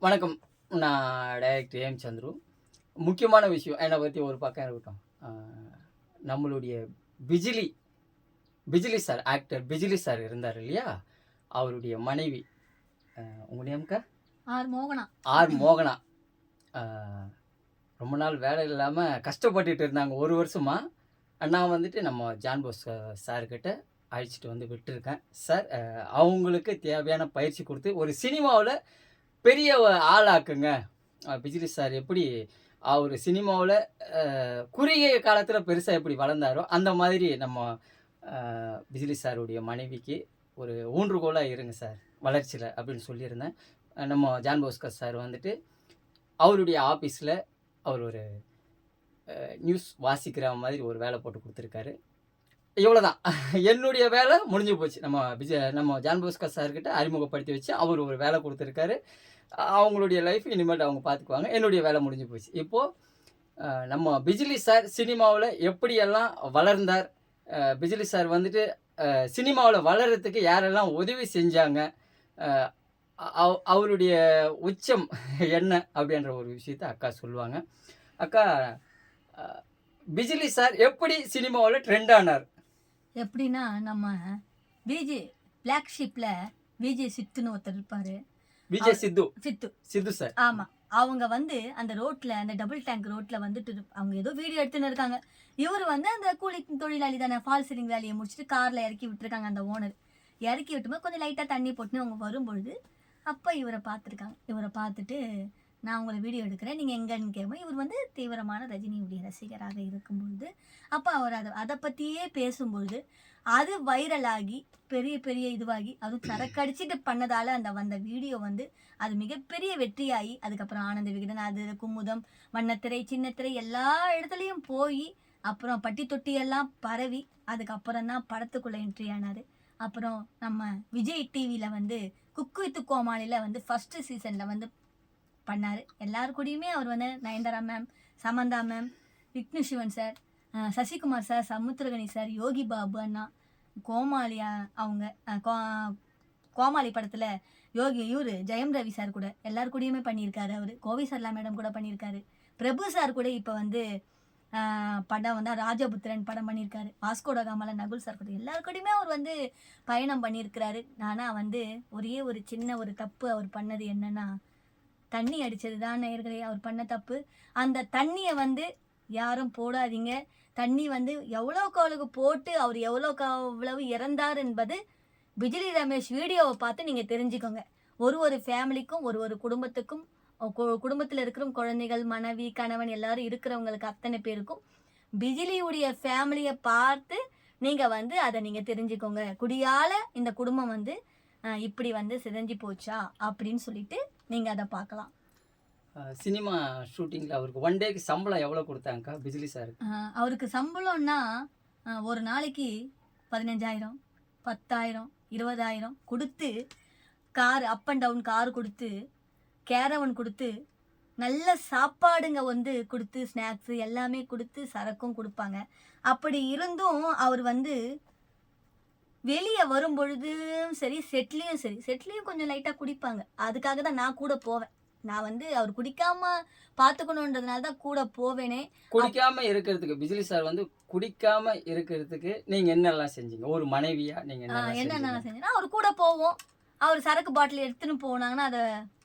வணக்கம். நான் director AM Chandru. முக்கியமான விஷயம் என்னை பத்தி ஒரு பக்கம் இருக்கட்டும். அ நம்மளுடைய பிஜிலி பிஜிலி சார் ஆக்டர் பிஜிலி சார் இருந்தார் இல்லையா? அவருடைய மனைவி உங்க நேம்க்கா? ஆர் மோகனா. ஆர் மோகனா. அ ரொம்ப நாள் வேலை இல்லாம கஷ்டப்பட்டுட்டு இருந்தாங்க 1 வருஷமா. நான் வந்துட்டு நம்ம ஜான் போஸ் சார்கிட்ட அழைச்சிட்டு வந்து விட்டுருக்கேன். சார் அவங்களுக்கு தேவையான பயிற்சி குடுத்து ஒரு சினிமாவுல பெரிய ஆளாக்குங்க. பிஜிலி சார் எப்படி அவரு சினிமாவுல குறுகிய காலத்தில பெருசா எப்படி வளர்ந்தாரோ, அந்த மாதிரி நம்ம அ பிஜிலி சாருடைய மனைவிக்கு ஒரு ஊன்றுகோலா இருங்க சார், வளர்ச்சியில அப்படின்னு சொல்லியிருந்தேன். நம்ம ஜான் போஸ்கர் சார் வந்துட்டு அவருடைய ஆஃபீஸ்ல அவர் ஒரு நியூஸ் வாசிக்கிற மாதிரி ஒரு வேலை போட்டு குடுத்துருக்காரு. இவ்வளோதான். என்னுடைய வேலை முடிஞ்சு போச்சு. நம்ம ஜான் போஸ்கர் சார்கிட்ட அறிமுகப்படுத்தி வச்சு, அவரு ஒரு வேலை குடுத்துருக்காரு. அவங்களுடைய லைஃப் இனிமேட்டு அவங்க பார்த்துக்குவாங்க. என்னுடைய வேலை முடிஞ்சு போச்சு. இப்போ நம்ம பிஜிலி சார் சினிமாவுல எப்படியெல்லாம் வளர்ந்தார்? பிஜிலி சார் வந்துட்டு சினிமாவுல வளர்றதுக்கு யாரெல்லாம் உதவி செஞ்சாங்க? அ அவருடைய உச்சம் என்ன? அப்படின்ற ஒரு விஷயத்த அக்கா சொல்லுவாங்க. அக்கா, அ பிஜிலி சார் எப்படி சினிமாவுல ட்ரெண்ட் ஆனார்? எப்படின்னா நம்ம விஜே பிளாக் ஷிப்ல விஜே சித்துன்னு ஒருத்தர் இருப்பாரு. விஜய் சித்து. சித்து. சித்து சார். ஆமா. அவங்க வந்து அந்த ரோட்ல அந்த டபுள் டேங்க் ரோட்ல வந்துட்டு அவங்க ஏதோ வீடியோ எடுத்துன்னு இருக்காங்க. இவர் வந்து அந்த கூலி தொழிலாளி தானே, ஃபால் சீலிங் வேலையை முடிச்சுட்டு கார்ல இறக்கி விட்டுருக்காங்க அந்த ஓனர். இறக்கி விட்டும்போது கொஞ்சம் லைட்டா தண்ணி போட்டுன்னு அவங்க வரும்பொழுது அப்ப இவரை பார்த்துருக்காங்க. இவரை பார்த்துட்டு நான் உங்களை வீடியோ எடுக்கிறேன், நீங்க எங்கன்னு கேட்போம். இவர் வந்து தீவிரமான ரஜினியுடைய ரசிகராக இருக்கும்பொழுது அப்ப அவர் அதை பத்தியே பேசும்பொழுது அது வைரல் ஆகி பெரிய பெரிய இதுவாகி அதுவும் சரக்கடிச்சிட்டு பண்ணதால அந்த வந்த வீடியோ வந்து அது மிகப்பெரிய வெற்றியாகி அதுக்கப்புறம் ஆனந்த விகடன், அது குமுதம், வண்ணத்திரை, சின்னத்திரை எல்லா இடத்துலையும் போய் அப்புறம் பட்டி தொட்டி எல்லாம் பரவி அதுக்கப்புறம் தான் படத்துக்குள்ள என்ட்ரி ஆனாரு. அப்புறம் நம்ம விஜய் டிவியில வந்து குக்கு வித்து கோமாளியில வந்து ஃபர்ஸ்ட் சீசன்ல வந்து பண்ணாரு. எல்லாரு கூடயுமே அவர் வந்து Nayanthara ma'am, Samantha ma'am, Vignu Shivan sir, Sasikumar sir, Samuthirakani sir, Yogi Babu அண்ணா, கோமாளி அவங்க கோமாளி படத்துல இவரு ஜெயம் ரவி சார் கூட எல்லாரு கூடயுமே பண்ணியிருக்காரு. அவரு கோவை சர்லா மேடம் கூட பண்ணியிருக்காரு. பிரபு சார் கூட இப்ப வந்து படம் வந்து ராஜபுத்திரன் படம் பண்ணியிருக்காரு. வாஸ்கோட காமால நகுல் சார் கூட எல்லாரு கூடயுமே அவர் வந்து பயணம் பண்ணியிருக்கிறாரு. ஆனா வந்து ஒரே ஒரு சின்ன ஒரு தப்பு அவர் பண்ணது என்னன்னா, தண்ணி அடிச்சது தான் நேயர்களே அவர் பண்ண தப்பு. அந்த தண்ணியை வந்து யாரும் போடாதீங்க. தண்ணி வந்து எவ்வளோக்கு அவ்வளவு போட்டு அவர் எவ்வளோக்கு அவ்வளவு இறந்தார் என்பது பிஜிலி ரமேஷ் வீடியோவை பார்த்து நீங்கள் தெரிஞ்சுக்கோங்க. ஒரு ஃபேமிலிக்கும் ஒரு குடும்பத்துக்கும் குடும்பத்தில் இருக்கிற குழந்தைகள், மனைவி, கணவன் எல்லாரும் இருக்கிறவங்களுக்கு அத்தனை பேருக்கும் பிஜிலியுடைய ஃபேமிலியை பார்த்து நீங்கள் வந்து அதை நீங்கள் தெரிஞ்சுக்கோங்க. குடியால இந்த குடும்பம் வந்து இப்படி வந்து சிதைஞ்சு போச்சா அப்படின்னு சொல்லிட்டு நீங்கள் அதை பார்க்கலாம். சினிமா ஷூட்டிங்கில் அவருக்கு ஒன் டேக்கு சம்பளம் எவ்வளோ கொடுத்தாங்கக்கா பிஜிலி சாருக்கு? அவருக்கு சம்பளம்னா ஒரு நாளைக்கு 15,000, 10,000, 20,000 கொடுத்து car up and down car கொடுத்து கேரவன் கொடுத்து நல்ல சாப்பாடுங்க வந்து கொடுத்து ஸ்நாக்ஸு எல்லாமே கொடுத்து சரக்கும் கொடுப்பாங்க. அப்படி இருந்தும் அவர் வந்து வெளியே வரும் பொழுதும் சரி, செட்லேயும் கொஞ்சம் லைட்டாக குடிப்பாங்க. அதுக்காக தான் நான் கூட போவேன். நான் வந்து அவர் குடிக்காம பார்த்துக்கணுன்றதுனால தான் கூட போவேனே. குடிக்காம இருக்கிறதுக்கு பிஜிலி சார் வந்து குடிக்காம இருக்கிறதுக்கு நீங்க என்னெல்லாம் செஞ்சீங்க? ஒரு மனைவியா நீங்க என்னென்ன செஞ்சேன்னா அவர் கூட போவோம். அவர் சரக்கு பாட்டில் எடுத்துன்னு போனாங்கன்னா அதை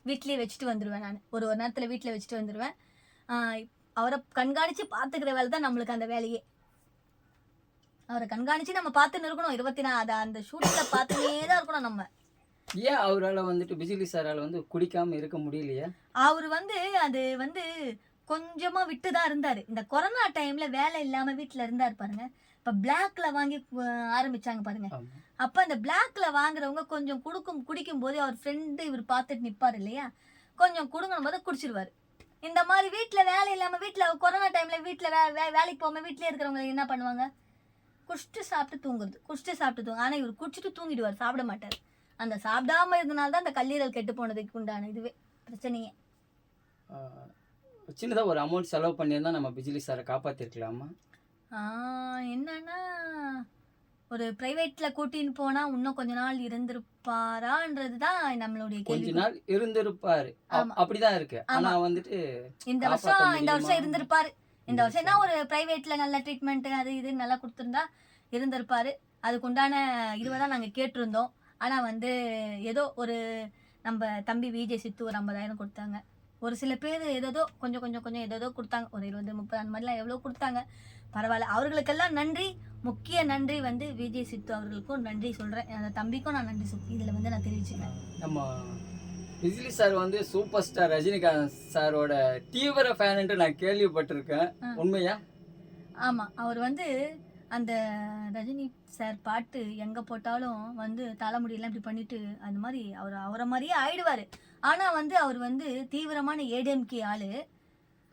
வீட்லேயே வச்சுட்டு வந்துடுவேன். நான் ஒரு நேரத்தில் வீட்டில் வச்சுட்டு வந்துடுவேன். அவரை கண்காணித்து பார்த்துக்கிற வேலை தான் நம்மளுக்கு அந்த வேலையே. அவரை கண்காணிச்சு நம்ம பார்த்துன்னு இருக்கணும். 24 அந்த ஷூட்டிங்ல பார்த்துனே தான் இருக்கணும் நம்ம. ஏன் அவரால் வந்துட்டு பிஜிலி சாரால் வந்து குடிக்காம இருக்க முடியலையா? அவர் வந்து அது வந்து கொஞ்சமா விட்டு தான் இருந்தாரு. இந்த கொரோனா டைம்ல வேலை இல்லாம வீட்டுல இருந்தாரு பாருங்க. இப்ப பிளாக்ல வாங்கி ஆரம்பிச்சாங்க பாருங்க. அப்ப அந்த பிளாக்ல வாங்குறவங்க கொஞ்சம் குடிக்கும் போது அவர் ஃப்ரெண்டு இவர் பார்த்துட்டு நிப்பாரு இல்லையா, கொஞ்சம் குடுங்கணும் போது குடிச்சிருவாரு. இந்த மாதிரி வீட்டுல வேலை இல்லாம வீட்டுல கொரோனா டைம்ல வீட்டுல வேலைக்கு போகாம வீட்லயே இருக்கிறவங்க என்ன பண்ணுவாங்க, குடிச்சிட்டு சாப்பிட்டு தூங்குறது. ஆனா இவர் குடிச்சிட்டு தூங்கிடுவார், சாப்பிட மாட்டார். அந்த சாப்பிடாம இருந்தனால தான் அந்த கல்லீரல் கெட்டு போனதுக்கு உண்டான இதுவே பிரச்சனையே. சின்னதாக ஒரு அமௌண்ட் செலவு பண்ணியிருந்தா நம்ம பிஜிலி சாரை காப்பாற்றிருக்கலாமா? என்னன்னா ஒரு பிரைவேட்ல கூட்டின்னு போனா இன்னும் கொஞ்ச நாள் இருந்திருப்பாரான்றதுதான் நம்மளுடைய கொஞ்ச கேள்வி. நாள் இருந்திருப்பாரு. ஆமா அப்படிதான் இருக்கு. ஆனா ஆமா வந்துட்டு இந்த காப்பாத்த வருஷம் முடியுமா? இருந்திருப்பாரு. இந்த இந்த வருஷம் விஷயம். ஒரு பிரைவேட்ல நல்ல ட்ரீட்மெண்ட் அது இது நல்லா கொடுத்திருந்தா இருந்திருப்பாரு. அதுக்குண்டான இதுவை தான் நாங்க கேட்டிருந்தோம். ஆனா வந்து ஏதோ ஒரு நம்ம தம்பி விஜய் சித்து ஒரு 50,000 கொடுத்தாங்க. ஒரு சில பேர் ஏதோ கொஞ்சம் கொஞ்சம் கொஞ்சம் ஏதோ கொடுத்தாங்க. ஒரு 20 30 அந்த மாதிரிலாம் எவ்வளோ கொடுத்தாங்க. பரவாயில்ல, அவர்களுக்கெல்லாம் நன்றி. முக்கிய நன்றி வந்து விஜய் சித்து அவர்களுக்கும் நன்றி சொல்றேன். அந்த தம்பிக்கும் நான் நன்றி இதுல வந்து நான் தெரிவிச்சுக்கிறேன். நம்ம விஜிலி சார் வந்து சூப்பர் ஸ்டார் ரஜினிகாந்த் சாரோட தீவிர ஃபேனுன்ட்டு நான் கேள்விப்பட்டிருக்கேன். உண்மையா? ஆமா, அவர் வந்து அந்த ரஜினி சார் பாட்டு எங்க போட்டாலும் வந்து தலைமுடியெல்லாம் இப்படி பண்ணிட்டு அந்த மாதிரி அவரை மாதிரியே ஆயிடுவாரு. ஆனா வந்து அவர் வந்து தீவிரமான ஏடிஎம்கே ஆளு.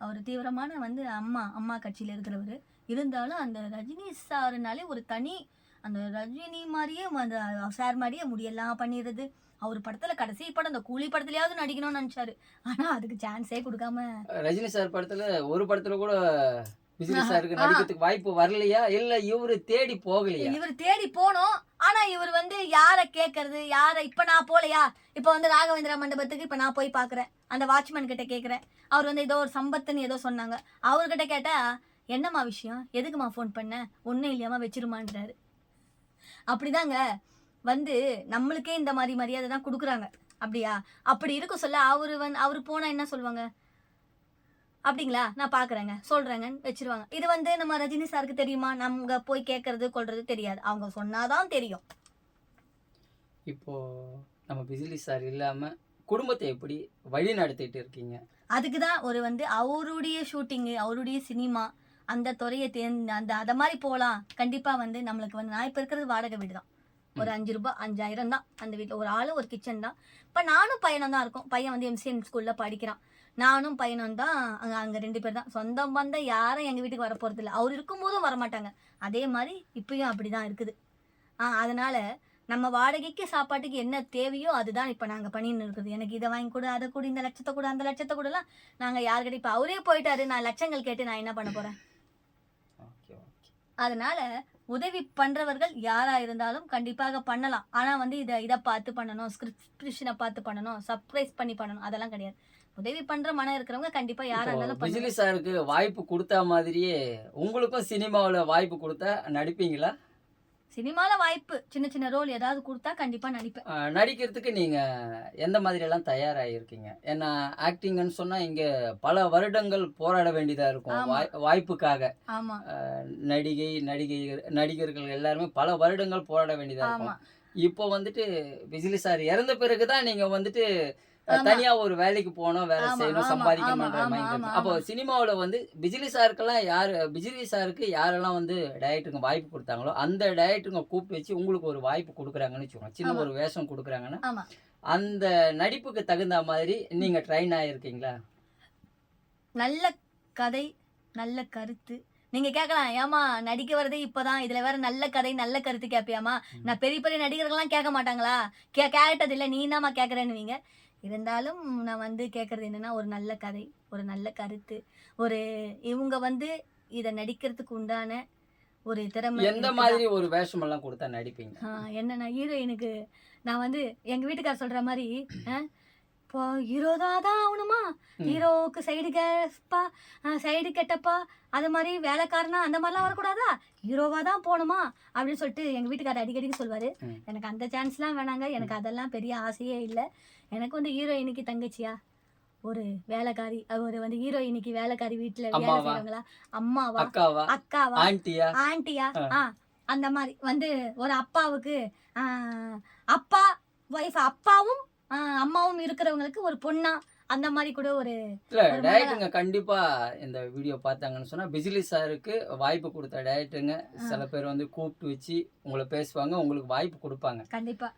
அவர் தீவிரமான வந்து அம்மா கட்சியில இருக்கிறவர். இருந்தாலும் அந்த ரஜினி சாருனாலே ஒரு தனி அந்த ரஜினி மாதிரியே அந்த சார் மாதிரியே முடியெல்லாம் பண்ணிடுறது. அவர் படத்துல கடைசி படம் அந்த கூலி படத்துலயாவது நடிக்கணும்னு நினைச்சாரு. ஆனா அதுக்கு சான்ஸே கொடுக்காம ரஜினி சார் படத்துல ஒரு படத்துல கூட விஜிலி ஆஹா, சாருக்கு ஆ, நடிக்கிறதுக்கு வாய்ப்பு வரலையா? இல்ல இவரு தேடி போகலையா? இவர் தேடி போனோம். ஆனா இவர் வந்து யாரை கேட்கறது, யாரை இப்ப நான் போலையா, இப்ப வந்து ராகவேந்திரா மண்டபத்துக்கு இப்ப நான் போய் பாக்குறேன். அந்த வாட்ச்மேன் கிட்ட கேட்குறேன். அவர் வந்து ஏதோ ஒரு சம்பத்துன்னு ஏதோ சொன்னாங்க. அவர்கிட்ட கேட்டா என்னம்மா விஷயம், எதுக்குமா ஃபோன் பண்ண, ஒன்றும் இல்லையாமா வச்சிருமான்றாரு. அப்படிதாங்க வந்து நம்மளுக்கே இந்த மாதிரி மரியாதை தான் கொடுக்குறாங்க. அப்படியா? அப்படி இருக்க சொல்ல அவரு போனா என்ன சொல்லுவாங்க, அப்படிங்களா நான் பார்க்குறேங்க சொல்கிறேங்கன்னு வச்சிருவாங்க. இது வந்து நம்ம ரஜினி சாருக்கு தெரியுமா? நம்ம போய் கேட்கறது கொள்றது தெரியாது. அவங்க சொன்னாதான் தெரியும். இப்போ நம்ம விஜிலி சார் இல்லாம குடும்பத்தை எப்படி வழி நடத்திட்டு இருக்கீங்க? அதுக்கு தான் ஒரு வந்து அவருடைய ஷூட்டிங்கு, அவருடைய சினிமா அந்த துறையை அந்த அதை மாதிரி போகலாம். கண்டிப்பாக வந்து நம்மளுக்கு வந்து நான் இப்போ இருக்கிறது வாடகை வீடு தான். ஒரு 5 ரூபாய் 5000 தான் அந்த வீட்டில். ஒரு ஆள் ஒரு கிச்சன் தான். இப்போ நானும் பையனும் தான் இருக்கோம். பையன் வந்து எம்சிஎன் ஸ்கூலில் படிக்கிறான். நானும் பையனும் தான் அங்கே 2 பேர் தான். சொந்தம் பந்தம் யாரும் எங்கள் வீட்டுக்கு வர போகிறது இல்லை. அவர் இருக்கும்போதும் வரமாட்டாங்க. அதே மாதிரி இப்பயும் அப்படி தான் இருக்குது. அதனால் நம்ம வாடகைக்கு சாப்பாட்டுக்கு என்ன தேவையோ அதுதான் இப்போ நாங்கள் பண்ணின்னு இருக்குது. எனக்கு இதை வாங்கி கொடு, அதை கூட, இந்த லட்சத்தை கூட, அந்த லட்சத்தை கூடலாம் நாங்கள் யார்கிட்ட இப்போ அவரே போயிட்டாரு. நான் லட்சங்கள் கேட்டு நான் என்ன பண்ண போகிறேன்? அதனால உதவி பண்றவர்கள் யாரா இருந்தாலும் கண்டிப்பாக பண்ணலாம். ஆனா வந்து இதை பார்த்து பண்ணணும், ஸ்கிரிப்ஷனை பார்த்து பண்ணணும், சர்ப்ரைஸ் பண்ணி பண்ணணும், அதெல்லாம் கிடையாது. உதவி பண்ற மனம் இருக்கிறவங்க கண்டிப்பா யாரா இருந்தாலும் விஜிலி சாருக்கு வாய்ப்பு கொடுத்தா மாதிரியே உங்களுக்கும் சினிமாவில் வாய்ப்பு கொடுத்தா நடிப்பீங்களா? சினிமால வாய்ப்பு சின்ன சின்ன ரோல் ஏதாவது கொடுத்தா கண்டிப்பா நடிப்பேன். நடிக்கிறதுக்கு நீங்க எந்த மாதிரி எல்லாம் தயாராகிருக்கீங்க? ஏன்னா ஆக்டிங்னு சொன்னா இங்க பல வருடங்கள் போராட வேண்டியதா இருக்கும் வாய்ப்புக்காக. ஆமா, நடிகர்கள் எல்லாருமே பல வருடங்கள் போராட வேண்டியதா இருக்கும். இப்போ வந்துட்டு விஜிலி சார் இறந்த பிறகுதான் நீங்க வந்துட்டு தனியா ஒரு வேலைக்கு போனோம், வேலை செய்யணும், சம்பாதிக்கணும்ன்ற மைண்ட் இருக்கு. அப்போ சினிமாவில் வந்து விஜிலி சாருக்கு யாரெல்லாம் வந்து டைரக்டருங்க வாய்ப்பு கொடுத்தாங்களோ அந்த டைரக்டருங்க கூப்பிட்டு வச்சு உங்களுக்கு ஒரு வாய்ப்பு கொடுக்குறாங்கன்னு வச்சுக்கோங்க, சின்ன ஒரு வேஷம் கொடுக்குறாங்கன்னா அந்த நடிப்புக்கு தகுந்த மாதிரி நீங்க ட்ரெயின் ஆயிருக்கீங்களா? நல்ல கதை, நல்ல கருத்து. நீங்க கேட்கலாம், ஏமா நடிக்க வரதே இப்பதான், இதுல வேற நல்ல கதை நல்ல கருத்து கேட்பியாமா? நான் பெரிய பெரிய நடிகர்கள்லாம் கேட்க மாட்டாங்களா? கேட்டது இல்லை, நீ என்னமா கேட்கறேன்னு. நீங்க இருந்தாலும் நான் வந்து கேட்கறது என்னன்னா, ஒரு நல்ல கதை, ஒரு நல்ல கருத்து, ஒரு இவங்க வந்து இதை நடிக்கிறதுக்கு உண்டான ஒரு திறமை. எந்த மாதிரி ஒரு வேஷம் எல்லாம் கொடுத்தா நடிப்பீங்க? என்னன்னா ஹீரோயினுக்கு நான் வந்து எங்க வீட்டுக்கார சொல்ற மாதிரி இப்போ ஹீரோ தான் ஆகணுமா, ஹீரோவுக்கு சைடு கேப்பா சைடு கெட்டப்பா அது மாதிரி வேலைக்காரனா அந்த மாதிரிலாம் வரக்கூடாதா, ஹீரோவா தான் போகணுமா அப்படின்னு சொல்லிட்டு எங்கள் வீட்டுக்காரர் அடிக்கடிக்கு சொல்வார். எனக்கு அந்த சான்ஸ்லாம் வேணாங்க, எனக்கு அதெல்லாம் பெரிய ஆசையே இல்லை. எனக்கு வந்து ஹீரோயினுக்கு தங்கச்சியா, ஒரு வேலைக்காரி, ஒரு வந்து ஹீரோயினுக்கு வேலைக்காரி, வீட்டில் வேலை செய்வாங்களா, அம்மாவா, அக்காவா, ஆண்டியா, அந்த மாதிரி வந்து ஒரு அப்பாவுக்கு அப்பா ஒய்ஃப், அப்பாவும் அம்மாவும் இருக்கிறவங்களுக்கு ஒரு பொண்ணா, அந்த மாதிரி கூட ஒரு டைரக்டருங்க கண்டிப்பா இந்த வீடியோ பார்த்தாங்கன்னு சொன்னா விஜிலி சாருக்கு வாய்ப்பு கொடுத்த டைரக்டருங்க சில பேர் வந்து கூப்பிட்டு வச்சு உங்களை பேசுவாங்க, உங்களுக்கு வாய்ப்பு கொடுப்பாங்க. கண்டிப்பா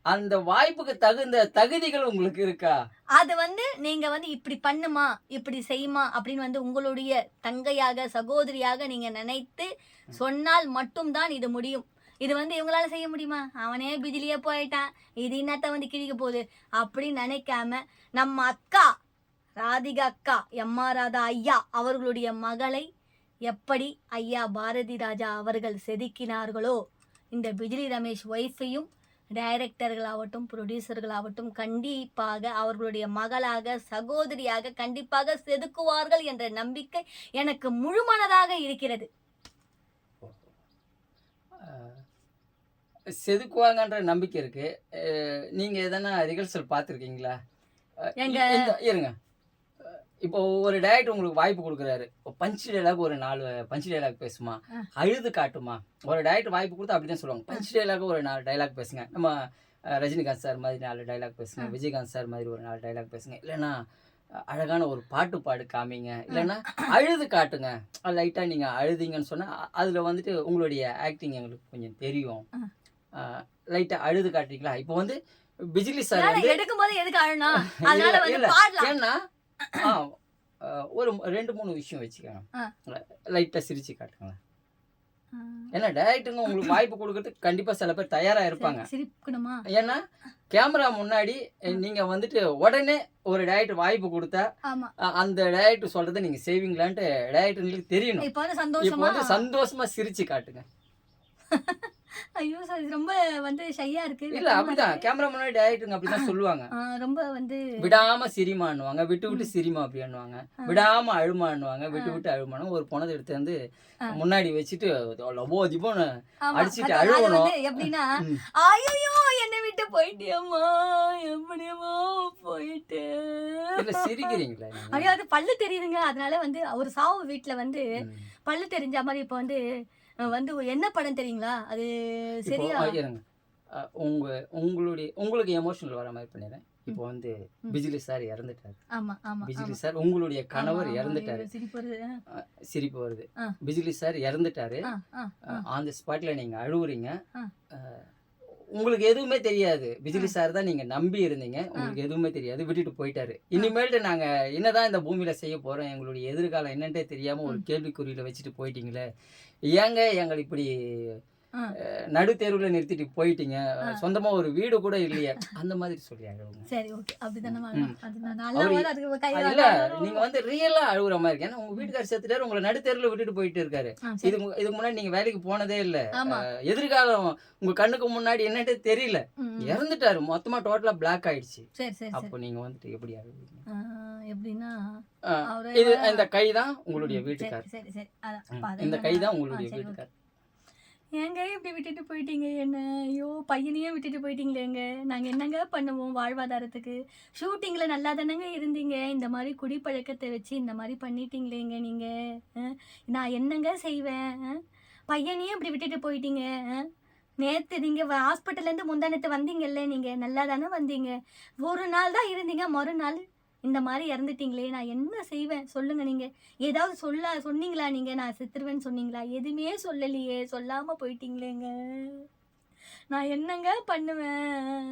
அந்த வாய்ப்புக்கு தகுந்த தகுதிகள் உங்களுக்கு இருக்கா? அது வந்து நீங்க வந்து இப்படி பண்ணுமா, இப்படி செய்யுமா அப்படின்னு வந்து உங்களுடைய தங்கையாக சகோதரியாக நீங்க நினைத்து சொன்னால் மட்டும்தான் இது முடியும். இது வந்து இவங்களால செய்ய முடியுமா? அவனே பிஜிலியே போயிட்டான், இது இன்னத்த வந்து கிழிக்க போகுது அப்படின்னு நினைக்காம நம்ம அக்கா ராதிகா அக்கா எம்ஆர் ராதா ஐயா அவர்களுடைய மகளை எப்படி ஐயா பாரதி ராஜா அவர்கள் செதுக்கினார்களோ, இந்த பிஜிலி ரமேஷ் ஒய்ஃபையும் டைரக்டர்களாகட்டும் ப்ரொடியூசர்களாகட்டும் கண்டிப்பாக அவர்களுடைய மகளாக சகோதரியாக கண்டிப்பாக செதுக்குவார்கள் என்ற நம்பிக்கை எனக்கு முழுமனதாக இருக்கிறது. செதுக்குவாங்கன்ற நம்பிக்கை இருக்கு. நீங்க எதனா ரிஹர்சல் பார்த்துருக்கீங்களா? எங்க இருங்க. இப்போ ஒரு டைரக்டர் உங்களுக்கு வாய்ப்பு கொடுக்குறாரு. பஞ்ச் டைலாக் ஒரு 4 பஞ்ச் டைலாக் பேசுமா, அழுது காட்டுமா. ஒரு டைரக்டர் வாய்ப்பு கொடுத்தா அப்படிதான் சொல்லுவாங்க. பஞ்ச் டைலாக் ஒரு 4 டைலாக் பேசுங்க. நம்ம ரஜினிகாந்த் சார் மாதிரி 4 டைலாக் பேசுங்க. விஜயகாந்த் சார் மாதிரி ஒரு 4 டைலாக் பேசுங்க. இல்லைன்னா அழகான ஒரு பாட்டு பாடு காமிங்க. இல்லைன்னா அழுது காட்டுங்க. லைட்டாக நீங்கள் அழுதிங்கன்னு சொன்னால் அதில் வந்துட்டு உங்களுடைய ஆக்டிங் எங்களுக்கு கொஞ்சம் தெரியும். லைட்டாக அழுது காட்டுறீங்களா? இப்போ வந்து பிஜிலி சார் வந்து எடுக்கும்போது எதுக்கு அழுனா? அதனால வந்து பாடலாம். ஏன்னா ஒரு 2-3 விஷயம் வச்சுக்கோங்க. லைட்டாக சிரிச்சு காட்டுங்களேன். ஏன்னா டைரக்டருங்க உங்களுக்கு வாய்ப்பு கொடுக்கறதுக்கு கண்டிப்பாக சில பேர் தயாராக இருப்பாங்க. சிரிக்கணுமா? ஏன்னா கேமரா முன்னாடி நீங்கள் வந்துட்டு உடனே ஒரு டைரக்டர் வாய்ப்பு கொடுத்தா அந்த டைரக்டர் சொல்றதை நீங்கள் செய்வீங்களான்ட்டு டைரக்டருக்கு தெரியணும். இப்போ வந்து சந்தோஷமா சிரிச்சு காட்டுங்க. ஐயோ சார், ரொம்ப வந்து ஷையா இருக்கு. இல்ல அப்படிதான் கேமரா முன்னாடி டைரக்டருங்க அப்படிதான் சொல்லுவாங்க. ரொம்ப வந்து விடாம சிரிமான்னுவாங்க, விட்டு விட்டு சிரிமா அப்படின்னுவாங்க. விடாம அழுமான்னுவாங்க, விட்டு விட்டு அழுமானு. ஒரு பணத்தை எடுத்து வந்து முன்னாடி வச்சுட்டு லபோ திபோன்னு அடிச்சுட்டு அழுவணும். எப்படின்னா, ஐயோ என்னை விட்டு போயிட்டியம்மா, எப்படியம்மா போயிட்டு. இல்ல சிரிக்கிறீங்களா? ஐயோ அது பல்லு தெரியுதுங்க. அதனால வந்து ஒரு சாவு வீட்டுல வந்து பல்லு தெரிஞ்ச மாதிரி இப்ப வந்து வந்து என்ன படம் தெரியுங்களா? அது சரியா இருங்க. உங்களுக்கு எமோஷனல் வர மாதிரி பண்ணிடுறேன். இப்போ வந்து பிஜிலி சார் இறந்துட்டாரு. பிஜிலி சார் உங்களுடைய கணவர் இறந்துட்டாரு. சிரிப்பு வருது. பிஜிலி சார் இறந்துட்டாரு. ஆன் தி ஸ்பாட்ல நீங்க அழுவுறீங்க. உங்களுக்கு எதுவுமே தெரியாது. பிஜிலி சார் தான் நீங்க நம்பி இருந்தீங்க. உங்களுக்கு எதுவுமே தெரியாது, விட்டுட்டு போயிட்டாரு. இனிமேல்ட்டு நாங்க என்னதான் இந்த பூமியில செய்ய போறோம், எங்களுடைய எதிர்காலம் என்னன்ட்டே தெரியாம ஒரு கேள்விக்குறியில வச்சுட்டு போயிட்டீங்களே, ஏங்க எங்களை இப்படி நடு தெருவுல நிறுத்திட்டு போயிட்டீங்க, சொந்தமா ஒரு வீடு கூட இல்லையே, அந்த மாதிரி சொல்லி அழுவுங்க. சரி ஓகே, அப்படிதானே. இல்ல நீங்க வந்து ரியலா அழுகுற மாதிரி இருக்கு. ஏன்னா உங்க வீட்டுக்காரர் செத்துட்டாரு, உங்களை நடு தெருவுல விட்டுட்டு போயிட்டு இருக்காரு. இதுக்கு முன்னாடி நீங்க வேலைக்கு போனதே இல்ல. எதிர்காலம் உங்க கண்ணுக்கு முன்னாடி என்னட்டே தெரியல. இறந்துட்டாரு, மொத்தமா டோட்டலா பிளாக் ஆயிடுச்சு. அப்போ நீங்க வந்துட்டு எப்படி அழுவீங்க? எப்படின்னா இது இந்த கைதான் உங்களுடைய வீட்டுக்காரர். இந்த கைதான் உங்களுடைய வீட்டுக்காரர். ஏங்க இப்படி விட்டுட்டு போயிட்டீங்க என்ன? ஐயோ பையனையும் விட்டுட்டு போயிட்டீங்களேங்க. நாங்கள் என்னங்க பண்ணுவோம் வாழ்வாதாரத்துக்கு? ஷூட்டிங்கில் நல்லா தானேங்க இருந்தீங்க, இந்த மாதிரி குடிப்பழக்கத்தை வச்சு இந்த மாதிரி பண்ணிட்டீங்களேங்க நீங்கள். நான் என்னங்க செய்வேன்? பையனையும் இப்படி விட்டுட்டு போயிட்டீங்க. நேற்று நீங்கள் ஹாஸ்பிட்டல்லேருந்து முந்தானத்து வந்தீங்கல்ல, நீங்கள் நல்லா தானே வந்தீங்க. ஒரு நாள் தான் இருந்தீங்க, மறுநாள் இந்த மாதிரி இறந்துட்டீங்களே, நான் என்ன செய்வேன் சொல்லுங்க. நீங்கள் ஏதாவது சொன்னீங்களா? நீங்கள் நான் செத்துருவேன்னு சொன்னீங்களா? எதுவுமே சொல்லலையே, சொல்லாமல் போயிட்டீங்களேங்க. நான் என்னங்க பண்ணுவேன்?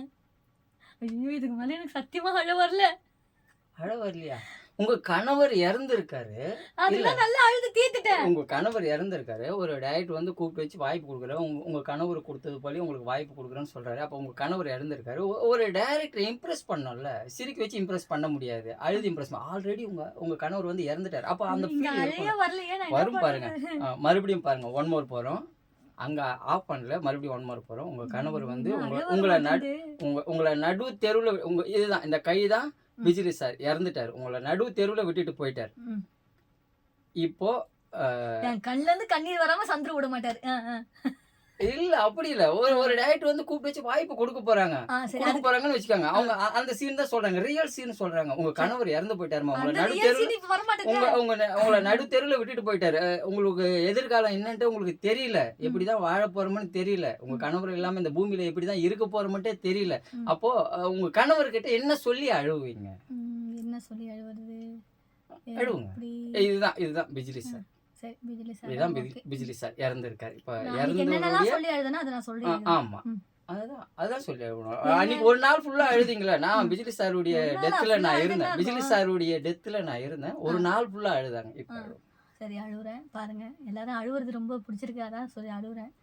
ஐயோ இதுக்கு மேலே எனக்கு சத்தியமாக அழ வரல. அழ வரலையா? உங்க கணவர் இறந்துருக்காரு. அதெல்லாம் நல்லா அழுது தீர்த்துட்டேன். உங்க கணவர் இறந்துருக்காரு. ஒரு டைரக்டர் வந்து கூப்பிட்டு வச்சு வாய்ப்பு கொடுக்குறாரு. உங்க கணவர் கொடுத்தது போல உங்களுக்கு வாய்ப்பு கொடுக்குறேன்னு சொல்றாரு. அப்போ உங்க கணவர் இறந்துருக்காரு. ஒரு டைரக்டர் இம்ப்ரெஸ் பண்ணல, சிரிக்க வச்சு இம்ப்ரெஸ் பண்ண முடியாது, அழுது இம்ப்ரெஸ். ஆல்ரெடி உங்க கணவர் வந்து இறந்துட்டாரு. அப்போ அந்த வரும் பாருங்க. மறுபடியும் பாருங்க, 1 மோர் போறோம். அங்க ஆஃப் பண்ணல, மறுபடியும் 1 மோர் போறோம். உங்க கணவர் வந்து உங்களை நடு தெருவுல இதுதான் இந்த கை தான் பிஜிலி சார் இறந்துட்டாரு. உங்களை நடு தெருவுல விட்டுட்டு போயிட்டாரு. இப்போ என் கண்ணுல இருந்து கண்ணீர் வராம சந்திர விட மாட்டாரு. இல்ல அப்படி இல்ல. ஒரு டைரக்டர் வந்து கூப்பிட்டு வச்சு வாய்ப்பு கொடுக்க போறாங்கன்னு வச்சுக்காங்க. அவங்க அந்த சீன் தான் சொல்றாங்க, ரியல் சீன் சொல்றாங்க. உங்க கணவர் இறந்து போயிட்டாருமா, உங்களை நடு தெருவுல உங்களை நடு தெருவுல விட்டுட்டு போயிட்டாரு. உங்களுக்கு எதிர்காலம் என்னன்ட்டு உங்களுக்கு தெரியல, எப்படிதான் வாழ போறோம்னு தெரியல, உங்க கணவர் இல்லாம இந்த பூமியில எப்படிதான் இருக்க போறோம்ட்டே தெரியல. அப்போ உங்க கணவர்கிட்ட என்ன சொல்லி அழுவீங்க? என்ன சொல்லி அழுவது? அழுவுங்க. இதுதான் பிஜிலி சார். இதுதான் பிஜிலி சார் இறந்துருக்காரு. இப்ப ஆமா அதான் சொல்லி அழுவணும். அன்னைக்கு ஒரு நாள் ஃபுல்லா அழுதிங்களா? நான் பிஜிலி சாருடைய டெத்துல நான் இருந்தேன். ஒரு நாள் ஃபுல்லா அழுதாங்க. இப்ப சரி அழுவுறேன் பாருங்க. எல்லாரும் அழுவுறது ரொம்ப பிடிச்சிருக்கு, அதான் சொல்லி அழுவுறேன்.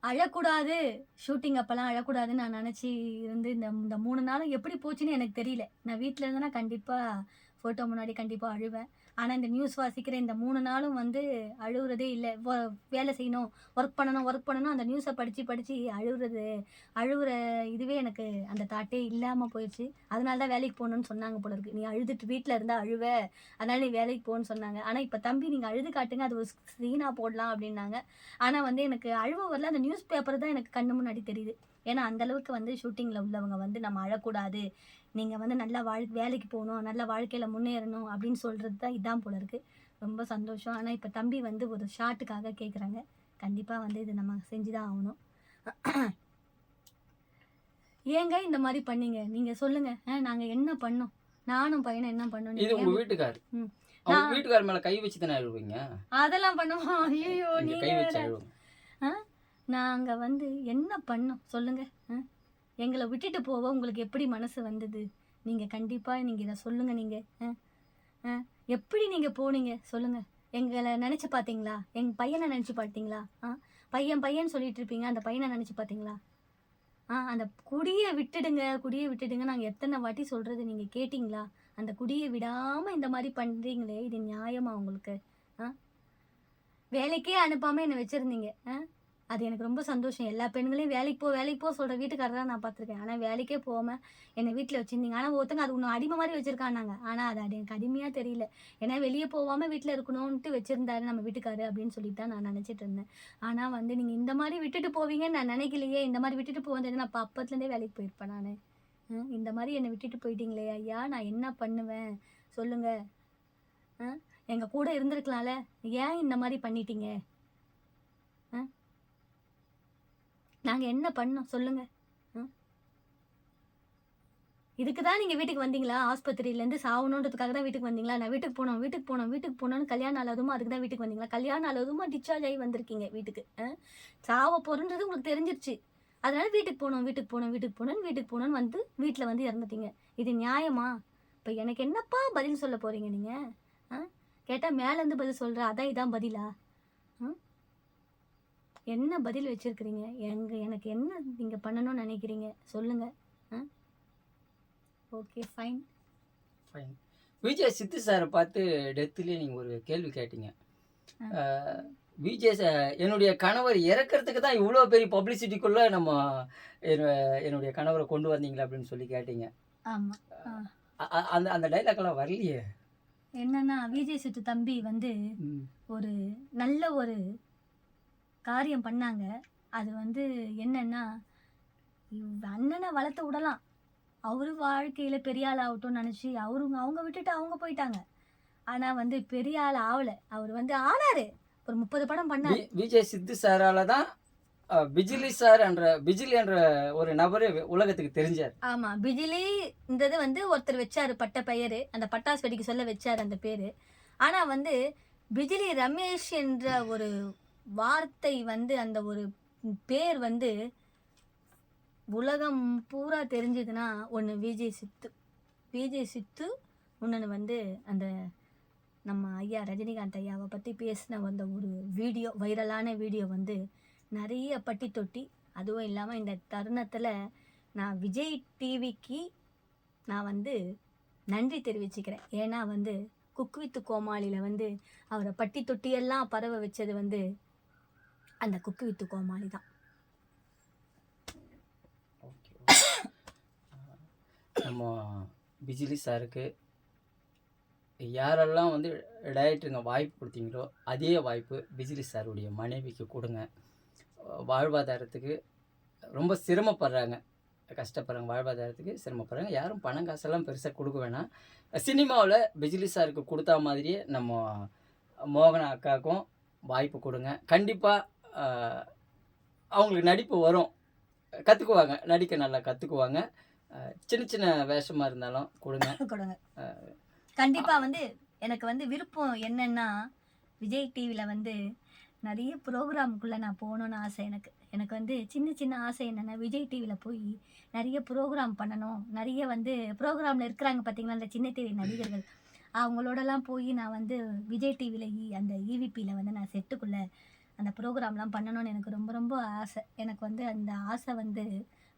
அழக்கூடாது, ஷூட்டிங் அப்போல்லாம் அழக்கூடாதுன்னு நான் நினச்சி இருந்து இந்த 3 நாளும் எப்படி போச்சுன்னு எனக்கு தெரியல. நான் வீட்டில் இருந்தேன்னா கண்டிப்பாக ஃபோட்டோ முன்னாடி கண்டிப்பாக அழுவேன். ஆனால் இந்த நியூஸ் வாசிக்கிற இந்த 3 நாளும் வந்து அழுவுறதே இல்லை. வேலை செய்யணும், ஒர்க் பண்ணணும் அந்த நியூஸை படித்து அழுவுற இதுவே எனக்கு அந்த தாட்டே இல்லாமல் போயிடுச்சு. அதனால தான் வேலைக்கு போகணுன்னு சொன்னாங்க போல இருக்கு. நீ அழுதுட்டு வீட்டில் இருந்தால் அழுவ, அதனால நீ வேலைக்கு போன்னு சொன்னாங்க. ஆனால் இப்போ தம்பி நீங்கள் அழுது காட்டுங்க, அது ஒரு சீனாக போடலாம் அப்படின்னாங்க. ஆனால் வந்து எனக்கு அழுவ வரல, அந்த நியூஸ் பேப்பர் தான் எனக்கு கண்ணு முன்னாடி தெரியுது. ஏன்னா அந்தளவுக்கு வந்து ஷூட்டிங்கில் உள்ளவங்க வந்து நம்ம அழக்கூடாது, நீங்கள் வந்து நல்லா வேலைக்கு போகணும், நல்ல வாழ்க்கையில் முன்னேறணும் அப்படின்னு சொல்கிறது தான் இதான் போல இருக்குது. ரொம்ப சந்தோஷம். ஆனால் இப்போ தம்பி வந்து ஒரு ஷாட்டுக்காக கேட்குறாங்க. கண்டிப்பாக வந்து இது நம்ம செஞ்சு தான் ஆகணும். ஏங்க இந்த மாதிரி பண்ணீங்க நீங்கள் சொல்லுங்கள். நாங்கள் என்ன பண்ணோம், நானும் பையனை என்ன பண்ணோம்? இது உங்க வீட்டுக்கார், ம் அவங்க வீட்டுக்கார் மேல கை வச்சு தானே அழுவீங்க? அதெல்லாம் பண்ணுவோம். ஐயோ நீங்க கை நீங்கள் வச்சு வேற. அழுவுங்க. நாங்கள் வந்து என்ன பண்ணோம் சொல்லுங்கள்? எங்களை விட்டுட்டு போக உங்களுக்கு எப்படி மனசு வந்தது? நீங்கள் கண்டிப்பாக நீங்கள் இதை சொல்லுங்கள். நீங்கள் எப்படி நீங்கள் போனீங்க சொல்லுங்கள்? எங்களை நினச்சி பார்த்தீங்களா? எங்கள் பையனை நினச்சி பார்த்தீங்களா? பையன் சொல்லிட்டு இருப்பீங்க, அந்த பையனை நினச்சி பார்த்தீங்களா? அந்த குடியை விட்டுடுங்க நாங்கள் எத்தனை வாட்டி சொல்கிறது, நீங்கள் கேட்டிங்களா? அந்த குடியை விடாமல் இந்த மாதிரி பண்ணுறீங்களே, இது நியாயமா உங்களுக்கு? வேலைக்கே அனுப்பாமல் என்னை வச்சுருந்தீங்க. அது எனக்கு ரொம்ப சந்தோஷம். எல்லா பெண்களையும் வேலைக்கு போ சொல்கிற வீட்டுக்காரராக நான் பார்த்துருக்கேன். ஆனால் வேலைக்கே போகாமல் என்னை வீட்டில் வச்சுருந்தீங்க. ஆனால் ஒருத்தங்க அது இன்னும் அடிமை மாதிரி வச்சுருக்கானாங்க. ஆனால் அது எனக்கு அடிமையாக தெரியல. ஏன்னா வெளியே போகாமல் வீட்டில் இருக்கணும்ன்ட்டு வச்சுருந்தாரு நம்ம வீட்டுக்காரு அப்படின்னு சொல்லிட்டு தான் நான் நினச்சிட்டு இருந்தேன். ஆனால் வந்து நீங்கள் இந்த மாதிரி விட்டுட்டு போவீங்கன்னு நான் நினைக்கலையே. இந்த மாதிரி விட்டுட்டு போவது நான் அப்பத்துலேருந்தே வேலைக்கு போயிருப்பேன் நான். இந்த மாதிரி என்னை விட்டுட்டு போயிட்டீங்களே ஐயா, நான் என்ன பண்ணுவேன் சொல்லுங்கள்? எங்கள் கூட இருந்திருக்கலாம்ல, ஏன் இந்த மாதிரி பண்ணிட்டீங்க? நாங்கள் என்ன பண்ணோம் சொல்லுங்கள்? இதுக்கு தான் நீங்கள் வீட்டுக்கு வந்தீங்களா? ஆஸ்பத்திரியிலேருந்து சாவணுன்றதுக்காக தான் வீட்டுக்கு வந்தீங்களா? நான் வீட்டுக்கு போனோன்னு கல்யாணம் ஆனதுமா அதுக்கு தான் வீட்டுக்கு வந்தீங்களா? கல்யாணம் ஆனதுமா டிஸ்சார்ஜ் ஆகி வந்திருக்கீங்க வீட்டுக்கு. சாவ போகிறன்றது உங்களுக்கு தெரிஞ்சிருச்சு. அதனால் வீட்டுக்கு போனோன்னு வந்து வீட்டில் வந்து இறந்துட்டீங்க. இது நியாயமா? இப்போ எனக்கு என்னப்பா பதில் சொல்ல போகிறீங்க நீங்கள்? கேட்டால் மேலேருந்து பதில் சொல்கிற, அதான் இதான் பதிலா? என்ன பதில் வச்சுருக்கிறீங்க? எனக்கு என்ன நீங்கள் பண்ணணும்னு நினைக்கிறீங்க சொல்லுங்கள்? Okay fine. விஜய் சித்து சாரை பார்த்து டெத்துலேயே நீங்கள் ஒரு கேள்வி கேட்டீங்க. விஜய் என்னுடைய கணவர் இறக்கிறதுக்கு தான் இவ்வளோ பெரிய பப்ளிசிட்டிக்குள்ளே நம்ம என்னுடைய கணவரை கொண்டு வந்தீங்களா அப்படின்னு சொல்லி கேட்டீங்க. ஆமாம். அந்த அந்த டைலாக்லாம் வரலையே. என்னன்னா விஜய் சித்து தம்பி வந்து ஒரு நல்ல ஒரு காரியம் பண்ணாங்க. அது வந்து என்னன்னா, அண்ணனை வளர்த்து விடலாம், அவரு வாழ்க்கையில் பெரிய ஆள் ஆகட்டும்னு நினச்சி அவங்க விட்டுட்டு அவங்க போயிட்டாங்க. ஆனால் வந்து பெரிய ஆள் ஆகலை. அவர் வந்து ஆனார், ஒரு 30 படம் பண்ணார். விஜய் சித்து சாரால தான் பிஜிலி என்ற ஒரு நபரே உலகத்துக்கு தெரிஞ்சார். ஆமாம், பிஜிலின்றது வந்து ஒருத்தர் வச்சார் பட்ட பெயர், அந்த பட்டாசு வெடிக்க சொல்ல வச்சார் அந்த பேர். ஆனால் வந்து பிஜிலி ரமேஷ் என்ற ஒரு வார்த்தை வந்து, அந்த ஒரு பேர் வந்து உலகம் பூரா தெரிஞ்சதுன்னா ஒன்று விஜய் சித்து இன்னொன்று வந்து அந்த நம்ம ஐயா ரஜினிகாந்த் ஐயாவை பற்றி பேசின அந்த ஒரு வீடியோ, வைரலான வீடியோ வந்து நிறைய பட்டி தொட்டி. அதுவும் இல்லாமல் இந்த தருணத்தில் நான் விஜய் டிவிக்கு நான் வந்து நன்றி தெரிவிச்சுக்கிறேன். ஏன்னா வந்து குக் வித் கோமாளியில் வந்து அவரை பட்டி தொட்டியெல்லாம் பரவ வச்சது வந்து அந்த குக்கு வித்து கோமாளி தான். நம்ம பிஜிலி சாருக்கு யாரெல்லாம் வந்து டைரக்டருங்க வாய்ப்பு கொடுத்தீங்களோ அதே வாய்ப்பு பிஜிலி சாருடைய மனைவிக்கு கொடுங்க. வாழ்வாதாரத்துக்கு ரொம்ப சிரமப்படுறாங்க, கஷ்டப்படுறாங்க, வாழ்வாதாரத்துக்கு சிரமப்படுறாங்க. யாரும் பணம் காசெல்லாம் பெருசாக கொடுக்க வேணாம். சினிமாவில் பிஜிலி சாருக்கு கொடுத்தா மாதிரியே நம்ம மோகனா அக்காவுக்கும் வாய்ப்பு கொடுங்க. கண்டிப்பாக அவங்களுக்கு நடிப்பு வரும், கற்றுக்குவாங்க, நடிக்க நல்லா கற்றுக்குவாங்க. சின்ன சின்ன வேஷமாக இருந்தாலும் கொடுங்க. கண்டிப்பாக வந்து எனக்கு வந்து விருப்பம் என்னென்னா, விஜய் டிவியில் வந்து நிறைய ப்ரோக்ராமுக்குள்ளே நான் போகணுன்னு ஆசை. எனக்கு வந்து சின்ன ஆசை என்னென்னா, விஜய் டிவியில் போய் நிறைய ப்ரோக்ராம் பண்ணணும். நிறைய வந்து ப்ரோக்ராமில் இருக்கிறாங்க பார்த்தீங்களா, அந்த சின்ன டிவி நடிகர்கள், அவங்களோடலாம் போய் நான் வந்து விஜய் டிவியில் அந்த ஈவிபியில் வந்து நான் செட்டுக்குள்ளே அந்த ப்ரோக்ராம்லாம் பண்ணணும்னு எனக்கு ரொம்ப ரொம்ப ஆசை. எனக்கு வந்து அந்த ஆசை வந்து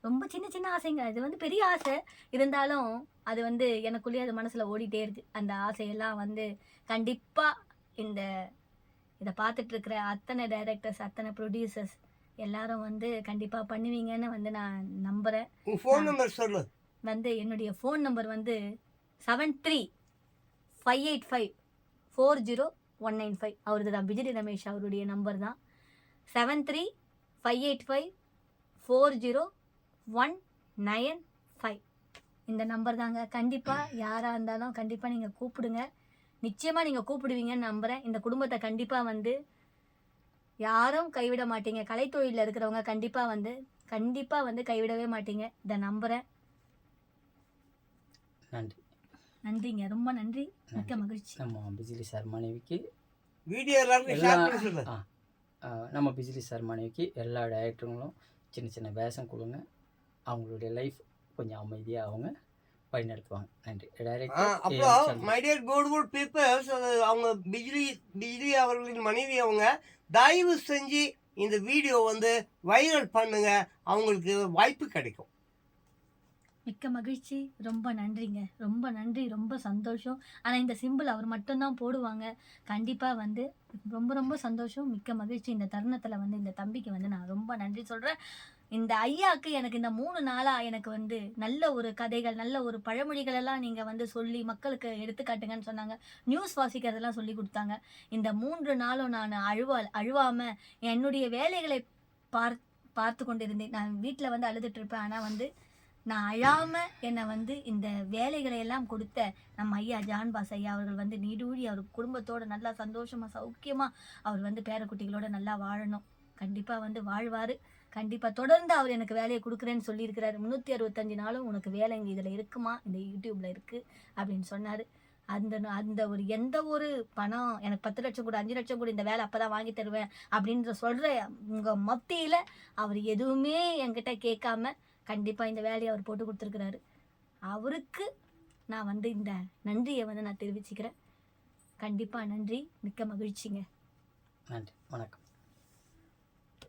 ரொம்ப சின்ன சின்ன ஆசைங்க. அது வந்து பெரிய ஆசை. இருந்தாலும் அது வந்து எனக்குள்ளேயே அது மனசுல ஓடிட்டே இருக்கு. அந்த ஆசையெல்லாம் வந்து கண்டிப்பா இந்த இத பார்த்துட்டு இருக்கிற அத்தனை டைரக்டர்ஸ், அத்தனை ப்ரொடியூசர்ஸ் எல்லாரும் வந்து கண்டிப்பா பண்ணுவீங்கன்னு வந்து நான் நம்புறேன். உன் ஃபோன் நான் நம்பர் சொல்லு. வந்து என்னுடைய ஃபோன் நம்பர் வந்து 7358540195. அவரது தான் பிஜிலி ரமேஷ் அவருடைய நம்பர் தான். 7358540195. இந்த நம்பர் தாங்க. கண்டிப்பா யாரா இருந்தாலும் கண்டிப்பா நீங்க கூப்பிடுங்க. நிச்சயமா நீங்க கூப்பிடுவீங்கன்னு நம்புறேன். இந்த குடும்பத்தை கண்டிப்பா வந்து யாரும் கைவிட மாட்டீங்க. கலைத்தொழில்ல இருக்கிறவங்க கண்டிப்பா வந்து கைவிடவே மாட்டீங்க. இதை நம்புறேன். நன்றி. நன்றிங்க. ரொம்ப நன்றி. மிக்க நன்றி. மகிழ்ச்சி. நம்ம பிஜிலி சார் மனைவிக்கு வீடியோ எல்லாருக்கும் எல்லா ஷேர் பண்ணி சொல்லு. நம்ம பிஜிலி சார் மனைவிக்கு எல்லா டைரக்டருங்களும் சின்ன சின்ன வேஷம் கொடுங்க. அவங்களுடைய லைஃப் கொஞ்சம் அமைதியாக அவங்க வழிநடத்துவாங்க. நன்றி. டைரக்டர் அப்புறம் மை டியர் கோட்வுட் பீப்பிள்ஸ், அவங்க பிஜிலி அவர்களின் மனைவி அவங்க தயவு செஞ்சு இந்த வீடியோ வந்து வைரல் பண்ணுங்க, அவங்களுக்கு வாய்ப்பு கிடைக்கும். மிக்க மகிழ்ச்சி. ரொம்ப நன்றிங்க. ரொம்ப நன்றி. ரொம்ப சந்தோஷம். ஆனால் இந்த சிம்பிள் அவர் மட்டும்தான் போடுவாங்க. கண்டிப்பாக வந்து ரொம்ப ரொம்ப சந்தோஷம். மிக்க மகிழ்ச்சி. இந்த தருணத்தில் வந்து இந்த தம்பிக்கு வந்து நான் ரொம்ப நன்றி சொல்கிறேன். இந்த ஐயாவுக்கு எனக்கு இந்த 3 நாளாக எனக்கு வந்து நல்ல ஒரு கதைகள், நல்ல ஒரு பழமொழிகள் எல்லாம் நீங்கள் வந்து சொல்லி மக்களுக்கு எடுத்துக்காட்டுங்கன்னு சொன்னாங்க. நியூஸ் வாசிக்கிறதெல்லாம் சொல்லி கொடுத்தாங்க. இந்த 3 நாளும் நான் அழுவாமல் என்னுடைய வேலைகளை பார்த்து கொண்டிருந்தேன். நான் வீட்டில் வந்து அழுதுட்டு இருப்பேன். ஆனால் வந்து நான் அழாமல் என்னை வந்து இந்த வேலைகளை எல்லாம் கொடுத்த நம்ம ஐயா ஜான்பாஸ் ஐயா அவர்கள் வந்து நீடூழி அவர் குடும்பத்தோடு நல்லா சந்தோஷமாக சௌக்கியமாக அவர் வந்து பேரக்குட்டிகளோட நல்லா வாழணும். கண்டிப்பாக வந்து வாழ்வார். கண்டிப்பாக தொடர்ந்து அவர் எனக்கு வேலையை கொடுக்குறேன்னு சொல்லியிருக்கிறாரு. 365 நாளும் உனக்கு வேலை இங்கே இதில் இருக்குமா, இந்த யூடியூப்பில் இருக்குது அப்படின்னு சொன்னார். அந்த ஒரு எந்த ஒரு பணம் எனக்கு 10 லட்சம் கூட 5 லட்சம் கூட இந்த வேலை அப்போ தான் வாங்கி தருவேன் அப்படின்ற சொல்கிற உங்கள் மத்தியில் அவர் எதுவுமே என்கிட்ட கேட்காம கண்டிப்பாக இந்த வேலையை அவர் போட்டு கொடுத்துருக்குறாரு. அவருக்கு நான் வந்து இந்த நன்றியை வந்து நான் தெரிவிச்சுக்கிறேன். கண்டிப்பாக நன்றி. மிக்க மகிழ்ச்சிங்க. நன்றி. வணக்கம்.